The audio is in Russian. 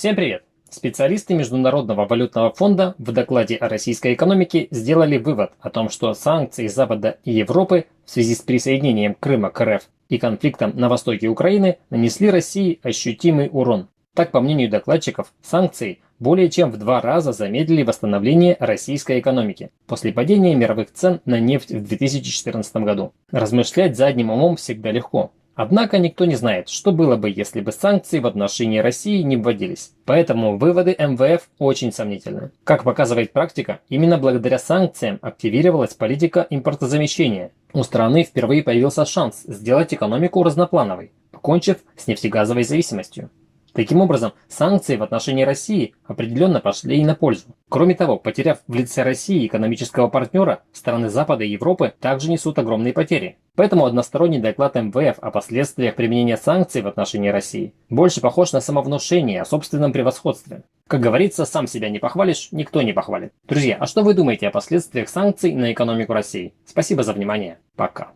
Всем привет! Специалисты Международного валютного фонда в докладе о российской экономике сделали вывод о том, что санкции Запада и Европы в связи с присоединением Крыма к РФ и конфликтом на востоке Украины нанесли России ощутимый урон. Так, по мнению докладчиков, санкции более чем в 2 раза замедлили восстановление российской экономики после падения мировых цен на нефть в 2014 году. Размышлять задним умом всегда легко. Однако никто не знает, что было бы, если бы санкции в отношении России не вводились. Поэтому выводы МВФ очень сомнительны. Как показывает практика, именно благодаря санкциям активировалась политика импортозамещения. У страны впервые появился шанс сделать экономику разноплановой, покончив с нефтегазовой зависимостью. Таким образом, санкции в отношении России определенно пошли и на пользу. Кроме того, потеряв в лице России экономического партнера, страны Запада и Европы также несут огромные потери. Поэтому односторонний доклад МВФ о последствиях применения санкций в отношении России больше похож на самовнушение о собственном превосходстве. Как говорится, сам себя не похвалишь, никто не похвалит. Друзья, а что вы думаете о последствиях санкций на экономику России? Спасибо за внимание. Пока.